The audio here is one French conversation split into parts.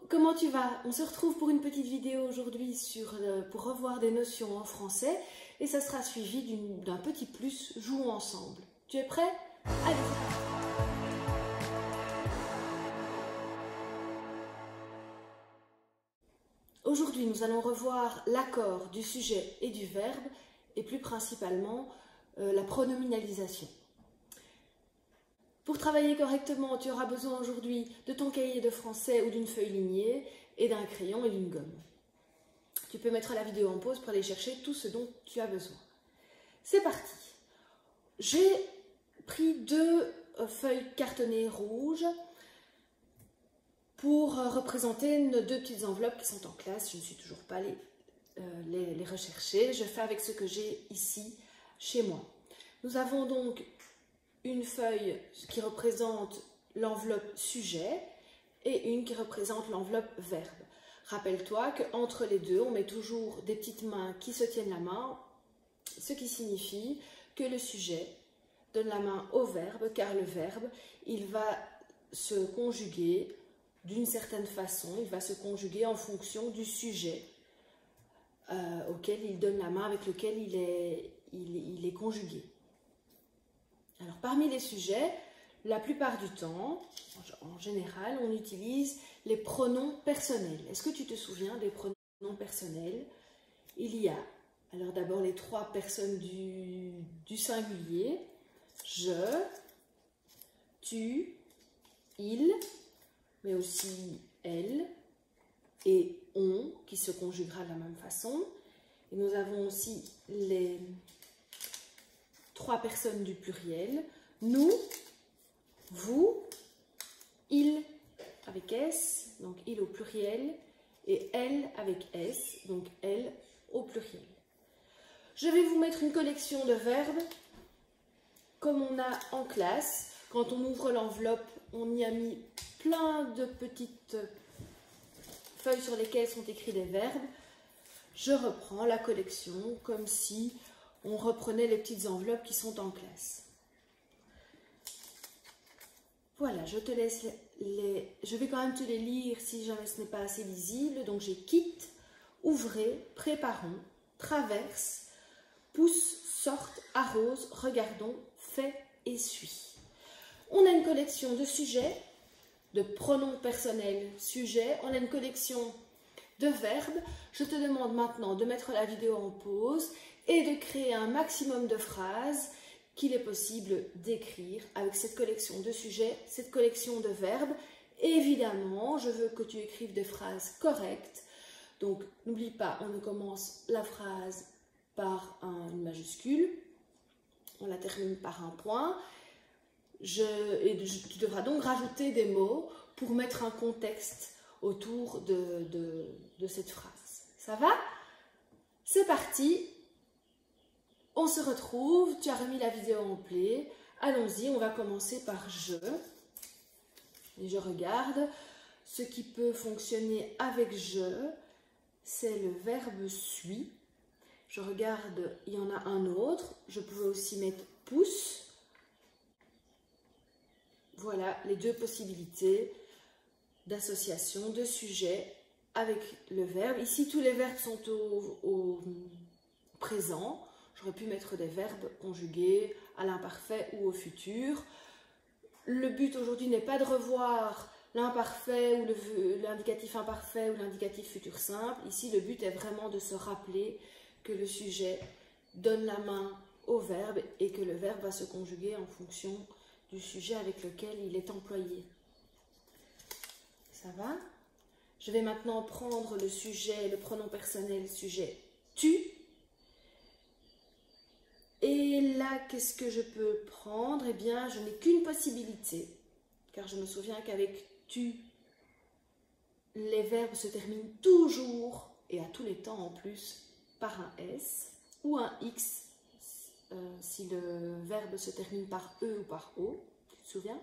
comment tu vas? On se retrouve pour une petite vidéo aujourd'hui pour revoir des notions en français et ça sera suivi d'un petit plus jouons ensemble. Tu es prêt? Allez! Aujourd'hui, nous allons revoir l'accord du sujet et du verbe et plus principalement la pronominalisation. Pour travailler correctement, tu auras besoin aujourd'hui de ton cahier de français ou d'une feuille lignée et d'un crayon et d'une gomme. Tu peux mettre la vidéo en pause pour aller chercher tout ce dont tu as besoin. C'est parti! J'ai pris 2 feuilles cartonnées rouges pour représenter nos 2 petites enveloppes qui sont en classe. Je ne suis toujours pas les rechercher. Je fais avec ce que j'ai ici chez moi. Nous avons donc une feuille qui représente l'enveloppe sujet et une qui représente l'enveloppe verbe. Rappelle-toi qu'entre les deux, on met toujours des petites mains qui se tiennent la main, ce qui signifie que le sujet donne la main au verbe, car le verbe, il va se conjuguer d'une certaine façon, il va se conjuguer en fonction du sujet auquel il donne la main, avec lequel il est conjugué. Alors, parmi les sujets, la plupart du temps, en général, on utilise les pronoms personnels. Est-ce que tu te souviens des pronoms personnels? Il y a, alors d'abord, les 3 personnes du singulier. Je, tu, il, mais aussi elle et on, qui se conjuguera de la même façon. Et nous avons aussi les 3 personnes du pluriel, nous, vous, il avec S, donc il au pluriel, et elle avec S, donc elle au pluriel. Je vais vous mettre une collection de verbes comme on a en classe. Quand on ouvre l'enveloppe, on y a mis plein de petites feuilles sur lesquelles sont écrits des verbes. Je reprends la collection comme si on reprenait les petites enveloppes qui sont en classe. Voilà, je te laisse je vais quand même te les lire si jamais ce n'est pas assez lisible. Donc j'ai quitte, ouvrez, préparons, traverse, pousse, sorte, arrose, regardons, fait et suit. On a une collection de sujets, de pronoms personnels sujets, on a une collection de verbes. Je te demande maintenant de mettre la vidéo en pause et de créer un maximum de phrases qu'il est possible d'écrire avec cette collection de sujets, cette collection de verbes. Et évidemment, je veux que tu écrives des phrases correctes. Donc, n'oublie pas, on commence la phrase par une majuscule, on la termine par un point. Tu devras donc rajouter des mots pour mettre un contexte autour de cette phrase. Ça va? C'est parti! On se retrouve, tu as remis la vidéo en play. Allons-y, on va commencer par je. Et je regarde. Ce qui peut fonctionner avec je, c'est le verbe suis. Je regarde, il y en a un autre. Je pouvais aussi mettre pousse. Voilà les 2 possibilités d'association de sujet avec le verbe. Ici, tous les verbes sont au présent. J'aurais pu mettre des verbes conjugués à l'imparfait ou au futur. Le but aujourd'hui n'est pas de revoir l'imparfait ou l'indicatif imparfait ou l'indicatif futur simple. Ici, le but est vraiment de se rappeler que le sujet donne la main au verbe et que le verbe va se conjuguer en fonction du sujet avec lequel il est employé. Ça va? Je vais maintenant prendre le sujet, le pronom personnel sujet tu. Et là, qu'est-ce que je peux prendre? Eh bien, je n'ai qu'une possibilité, car je me souviens qu'avec tu, les verbes se terminent toujours, et à tous les temps en plus, par un S ou un X, si le verbe se termine par E ou par O. Tu te souviens?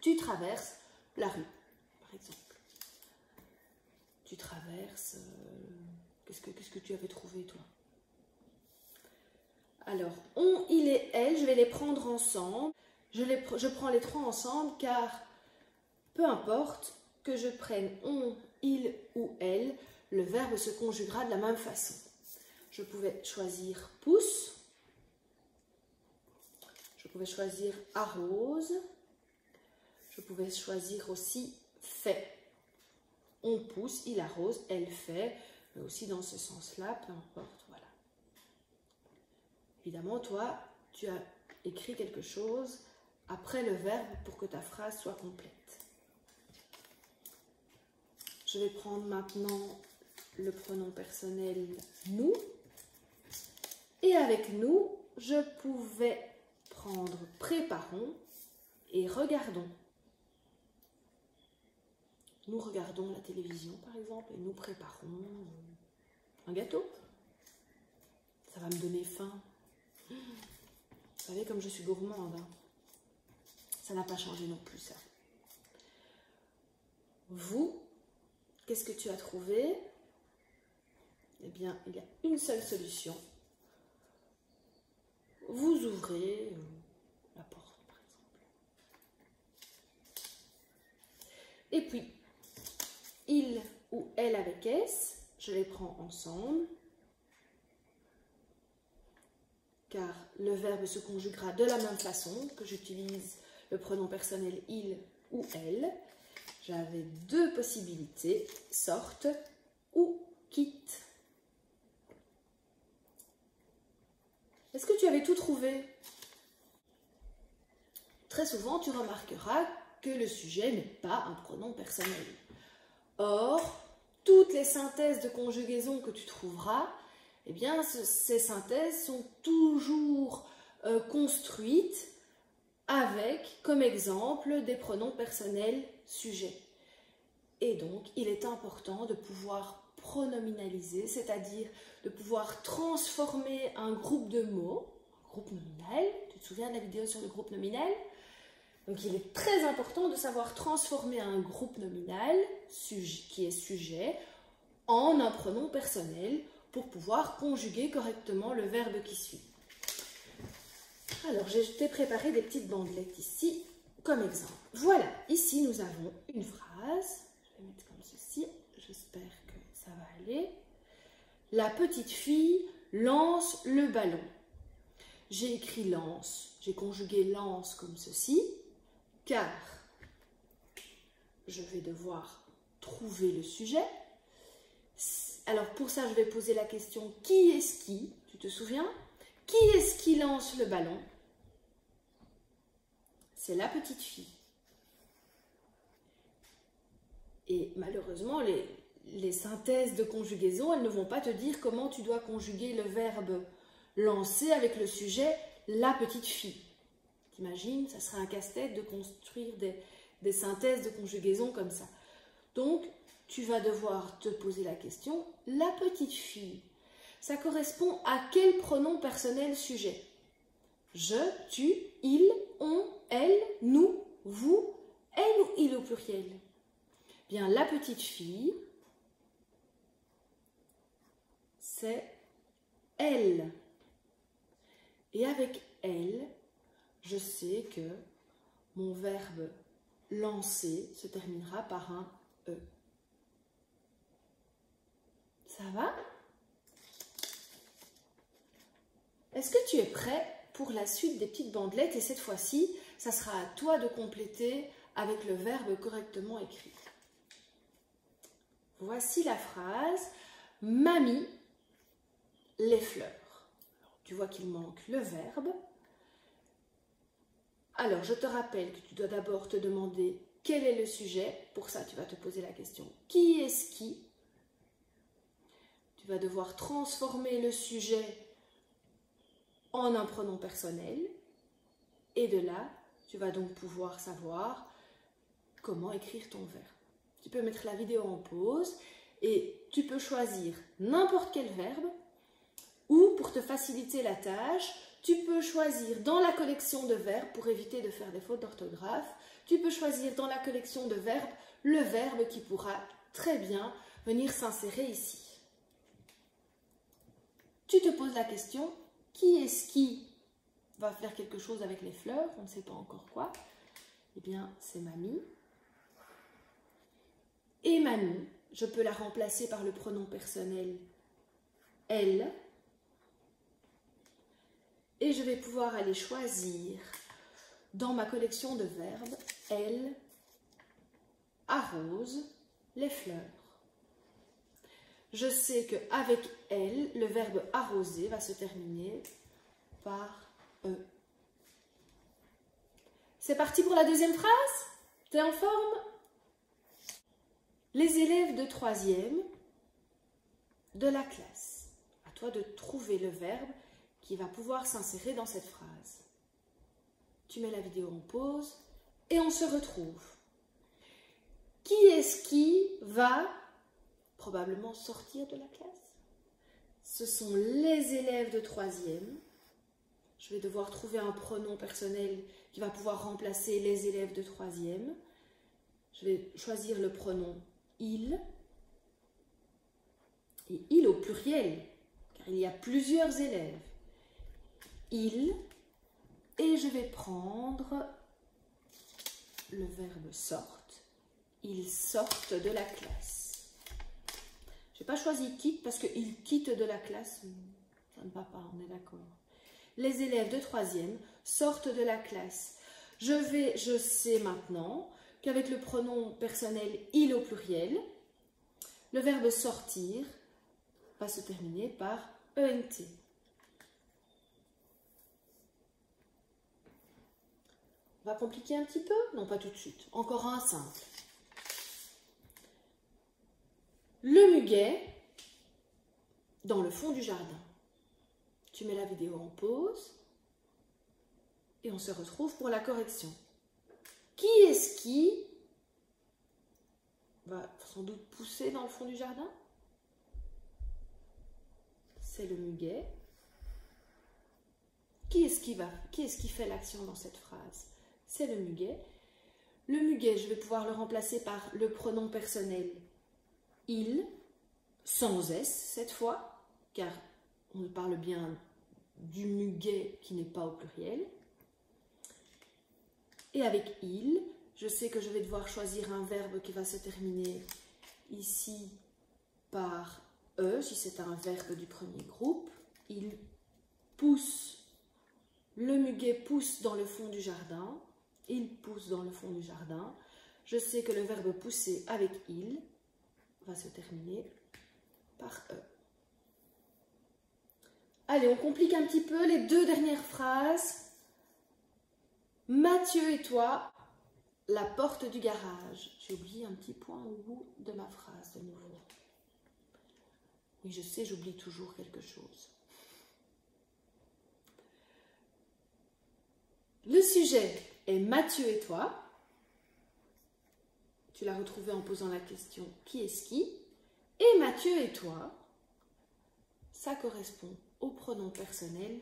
Tu traverses la rue, par exemple. Tu traverses... Qu'est-ce que tu avais trouvé, toi? Alors, on, il et elle, je vais les prendre ensemble. Je prends les 3 ensemble car, peu importe, que je prenne on, il ou elle, le verbe se conjuguera de la même façon. Je pouvais choisir pousse, je pouvais choisir arrose, je pouvais choisir aussi fait. On pousse, il arrose, elle fait, mais aussi dans ce sens-là, peu importe, voilà. Évidemment, toi, tu as écrit quelque chose après le verbe pour que ta phrase soit complète. Je vais prendre maintenant le pronom personnel nous. Et avec nous, je pouvais prendre préparons et regardons. Nous regardons la télévision, par exemple, et nous préparons un gâteau. Ça va me donner faim. Vous savez, comme je suis gourmande, hein. Ça n'a pas changé non plus, ça. Vous, qu'est-ce que tu as trouvé? Eh bien, il y a une seule solution. Vous ouvrez la porte, par exemple. Et puis, il ou elle avec S, je les prends ensemble, car le verbe se conjuguera de la même façon que j'utilise le pronom personnel il ou elle. J'avais deux possibilités, sorte ou quitte. Est-ce que tu avais tout trouvé? Très souvent, tu remarqueras que le sujet n'est pas un pronom personnel. Or, toutes les synthèses de conjugaison que tu trouveras, eh bien, ces synthèses sont toujours construites avec, comme exemple, des pronoms personnels sujets. Et donc, il est important de pouvoir pronominaliser, c'est-à-dire de pouvoir transformer un groupe de mots, un groupe nominal. Tu te souviens de la vidéo sur le groupe nominal? Donc, il est très important de savoir transformer un groupe nominal, qui est sujet, en un pronom personnel pour pouvoir conjuguer correctement le verbe qui suit. Alors, j'ai préparé des petites bandelettes ici, comme exemple. Voilà, ici, nous avons une phrase. Je vais mettre comme ceci. J'espère que ça va aller. La petite fille lance le ballon. J'ai écrit lance. J'ai conjugué lance comme ceci, car je vais devoir trouver le sujet. Alors, pour ça, je vais poser la question qui est-ce qui? Tu te souviens? Qui est-ce qui lance le ballon? C'est la petite fille. Et malheureusement, les synthèses de conjugaison, elles ne vont pas te dire comment tu dois conjuguer le verbe lancer avec le sujet la petite fille. T'imagines, ça serait un casse-tête de construire des synthèses de conjugaison comme ça. Donc, tu vas devoir te poser la question, la petite fille, ça correspond à quel pronom personnel sujet? Je, tu, il, on, elle, nous, vous, elle ou il au pluriel? Bien, la petite fille, c'est elle. Et avec elle, je sais que mon verbe lancer se terminera par un E. Ça va? Est-ce que tu es prêt pour la suite des petites bandelettes? Et cette fois-ci, ça sera à toi de compléter avec le verbe correctement écrit. Voici la phrase « Mamie, les fleurs ». Tu vois qu'il manque le verbe. Alors, je te rappelle que tu dois d'abord te demander quel est le sujet. Pour ça, tu vas te poser la question « Qui est-ce qui ?» Tu vas devoir transformer le sujet en un pronom personnel. Et de là, tu vas donc pouvoir savoir comment écrire ton verbe. Tu peux mettre la vidéo en pause et tu peux choisir n'importe quel verbe ou pour te faciliter la tâche, tu peux choisir dans la collection de verbes pour éviter de faire des fautes d'orthographe. Tu peux choisir dans la collection de verbes le verbe qui pourra très bien venir s'insérer ici. Tu te poses la question, qui est-ce qui va faire quelque chose avec les fleurs? On ne sait pas encore quoi. Eh bien, c'est mamie. et Manu, je peux la remplacer par le pronom personnel elle. Et je vais pouvoir aller choisir dans ma collection de verbes, elle arrose les fleurs. Je sais qu'avec elle, le verbe arroser va se terminer par E. C'est parti pour la deuxième phrase? T'es en forme? Les élèves de 3e de la classe. À toi de trouver le verbe qui va pouvoir s'insérer dans cette phrase. Tu mets la vidéo en pause et on se retrouve. Qui est-ce qui va probablement sortir de la classe? Ce sont les élèves de 3e. Je vais devoir trouver un pronom personnel qui va pouvoir remplacer les élèves de 3e. Je vais choisir le pronom il. Et il au pluriel, car il y a plusieurs élèves. Il. Et je vais prendre le verbe sortent. Ils sortent de la classe. Je n'ai pas choisi quitte parce qu'ils quittent de la classe. Ça ne va pas, on est d'accord. Les élèves de 3e sortent de la classe. Je sais maintenant qu'avec le pronom personnel il au pluriel, le verbe sortir va se terminer par ENT. On va compliquer un petit peu? Non, pas tout de suite. Encore un simple. Le muguet dans le fond du jardin. Tu mets la vidéo en pause et on se retrouve pour la correction. Qui est-ce qui va sans doute pousser dans le fond du jardin? C'est le muguet. Qui est-ce qui fait l'action dans cette phrase? C'est le muguet. Le muguet, je vais pouvoir le remplacer par le pronom personnel il, sans S cette fois, car on parle bien du muguet qui n'est pas au pluriel. Et avec il, je sais que je vais devoir choisir un verbe qui va se terminer ici par E, si c'est un verbe du premier groupe. Il pousse, le muguet pousse dans le fond du jardin. Il pousse dans le fond du jardin. Je sais que le verbe pousser avec il va se terminer par E. Allez, on complique un petit peu les deux dernières phrases. Mathieu et toi, la porte du garage. J'ai oublié un petit point au bout de ma phrase de nouveau. Oui, je sais, j'oublie toujours quelque chose. Le sujet est Mathieu et toi. Tu l'as retrouvé en posant la question qui est-ce qui? Et Mathieu et toi, ça correspond au pronom personnel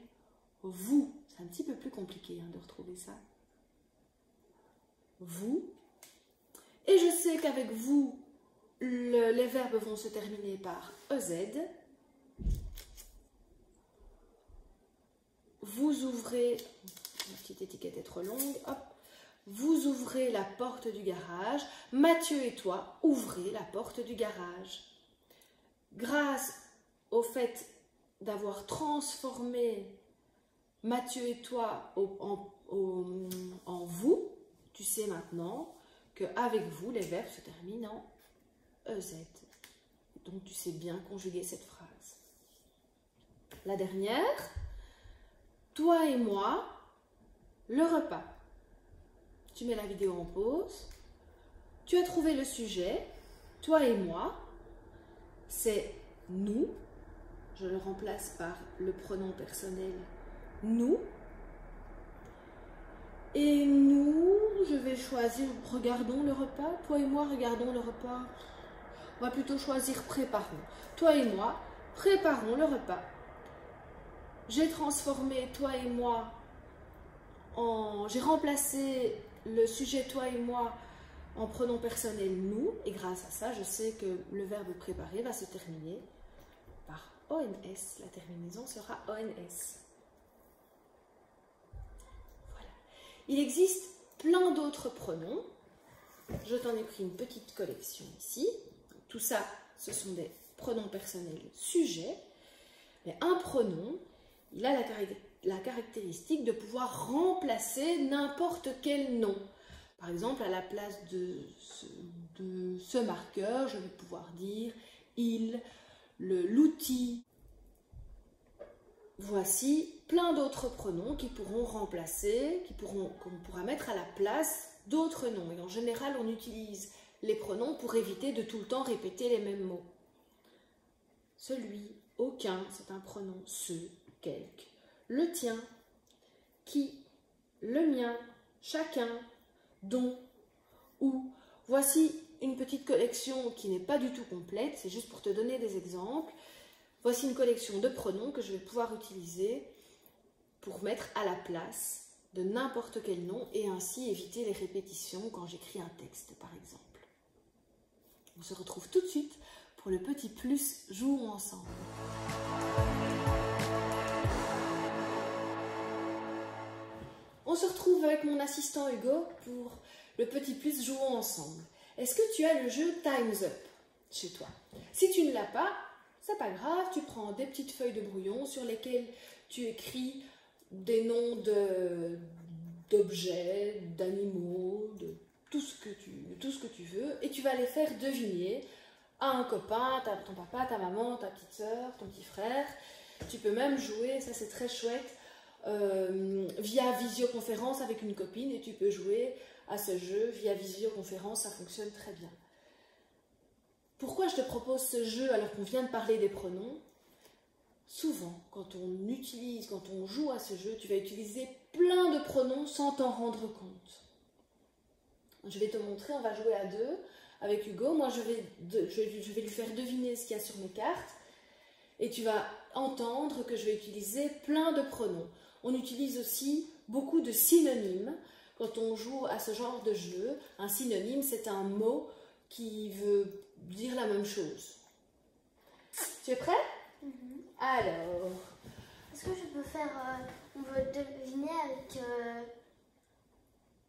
vous. C'est un petit peu plus compliqué de retrouver ça. Vous. Et je sais qu'avec vous, les verbes vont se terminer par EZ. Vous ouvrez, la petite étiquette est trop longue, hop. Vous ouvrez la porte du garage. Mathieu et toi, ouvrez la porte du garage. Grâce au fait d'avoir transformé Mathieu et toi en vous, tu sais maintenant qu'avec vous, les verbes se terminent en EZ. Donc, tu sais bien conjuguer cette phrase. La dernière, toi et moi, le repas. Tu mets la vidéo en pause. Tu as trouvé le sujet. Toi et moi, c'est nous. Je le remplace par le pronom personnel nous. Et nous, je vais choisir, regardons le repas. Toi et moi, regardons le repas. On va plutôt choisir préparons. Toi et moi, préparons le repas. J'ai transformé toi et moi j'ai remplacé le sujet toi et moi en pronom personnel nous. Et grâce à ça, je sais que le verbe préparer va se terminer par ONS. La terminaison sera ONS. Voilà. Il existe plein d'autres pronoms. je t'en ai pris une petite collection ici. Tout ça, ce sont des pronoms personnels sujets. Mais un pronom, il a la caractéristique de pouvoir remplacer n'importe quel nom. Par exemple, à la place de ce marqueur, je vais pouvoir dire il, l'outil. Voici plein d'autres pronoms qui pourront remplacer, qu'on pourra mettre à la place d'autres noms. Et en général, on utilise les pronoms pour éviter de tout le temps répéter les mêmes mots. Celui, aucun, c'est un pronom ce, quelque. Le tien, qui, le mien, chacun, dont, où. Voici une petite collection qui n'est pas du tout complète, c'est juste pour te donner des exemples. Voici une collection de pronoms que je vais pouvoir utiliser pour mettre à la place de n'importe quel nom et ainsi éviter les répétitions quand j'écris un texte, par exemple. On se retrouve tout de suite pour le petit plus jouons ensemble. On se retrouve avec mon assistant Hugo pour le petit plus jouons ensemble. Est-ce que tu as le jeu Time's Up chez toi? Si tu ne l'as pas, c'est pas grave, tu prends des petites feuilles de brouillon sur lesquelles tu écris des noms d'objets, d'animaux, de tout ce que tu veux, et tu vas les faire deviner à un copain, ton papa, ta maman, ta petite soeur, ton petit frère. Tu peux même jouer, ça c'est très chouette, via visioconférence avec une copine, et tu peux jouer à ce jeu via visioconférence, ça fonctionne très bien. Pourquoi je te propose ce jeu alors qu'on vient de parler des pronoms? Souvent, quand on joue à ce jeu, tu vas utiliser plein de pronoms sans t'en rendre compte. Je vais te montrer, on va jouer à deux avec Hugo. Moi, je vais lui faire deviner ce qu'il y a sur mes cartes. Et tu vas entendre que je vais utiliser plein de pronoms. On utilise aussi beaucoup de synonymes quand on joue à ce genre de jeu. Un synonyme, c'est un mot qui veut dire la même chose. Tu es prêt? Alors... Est-ce que je peux faire... on veut deviner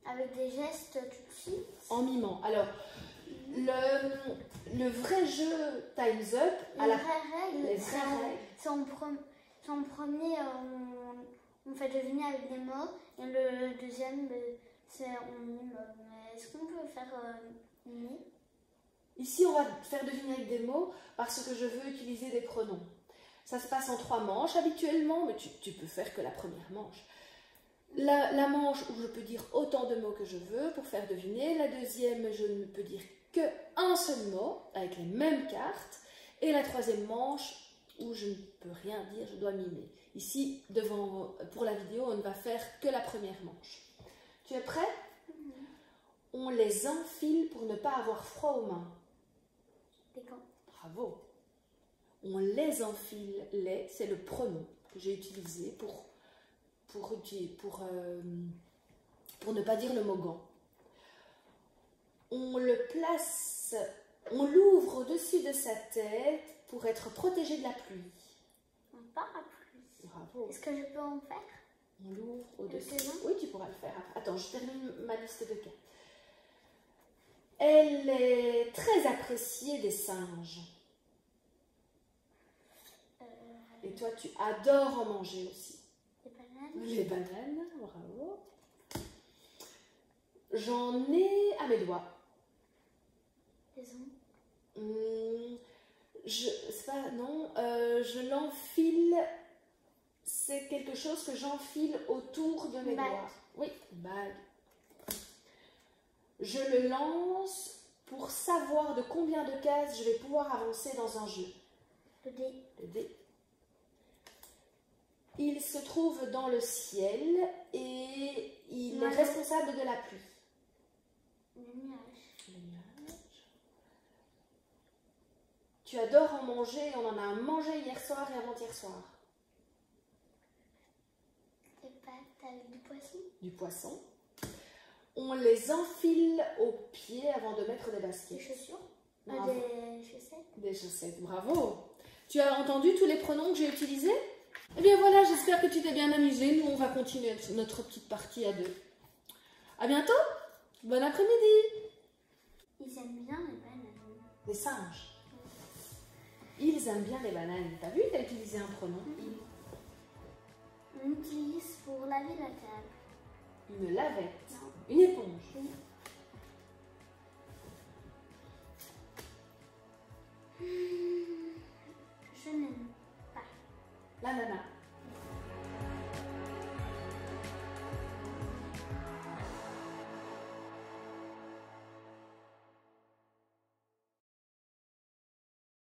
avec des gestes tout de suite? En mimant. Alors, le vrai jeu Time's Up... Les vraies règles, c'est en premier, on fait deviner avec des mots. Et le deuxième, c'est on mime. Est-ce qu'on peut faire mimer? Ici, on va faire deviner avec des mots parce que je veux utiliser des pronoms. Ça se passe en 3 manches habituellement, mais tu peux faire que la première manche. La manche où je peux dire autant de mots que je veux pour faire deviner. La deuxième, je ne peux dire qu'un seul mot avec les mêmes cartes. Et la troisième manche où je ne peux rien dire, je dois mimer. Ici, pour la vidéo, on ne va faire que la première manche. Tu es prêt? On les enfile pour ne pas avoir froid aux mains. Des gants. Bravo. On les enfile, c'est le pronom que j'ai utilisé pour ne pas dire le mot gant. On le place, on l'ouvre au-dessus de sa tête pour être protégé de la pluie. Un parapluie. Bravo. Est-ce que je peux en faire? On l'ouvre au-dessus. Oui, tu pourras le faire. Attends, je termine ma liste de cartes. Elle est très appréciée des singes. Et toi, tu adores en manger aussi. Les bananes. Les bananes, bravo. J'en ai à mes doigts. Les ongles. Je l'enfile. C'est quelque chose que j'enfile autour de mes doigts. Oui, une bague. Je le lance pour savoir de combien de cases je vais pouvoir avancer dans un jeu. Le dé. Le dé. Il se trouve dans le ciel et il est responsable de la pluie. Le nuage. Le nuage. Tu adores en manger, on en a mangé hier soir et avant-hier soir. Des pâtes avec du poisson. Du poisson. On les enfile aux pieds avant de mettre des baskets. Des chaussures. Bravo. Des chaussettes. Des chaussettes, bravo. Tu as entendu tous les pronoms que j'ai utilisés? Eh bien voilà, j'espère que tu t'es bien amusé. Nous, on va continuer notre petite partie à deux. À bientôt. Bon après-midi. Ils aiment bien les bananes. Les singes. Ils aiment bien les bananes. T'as vu, t'as utilisé un pronom. On utilise pour laver la table. Une lavette. Non. Une éponge. Oui. Je n'aime pas. L'ananas.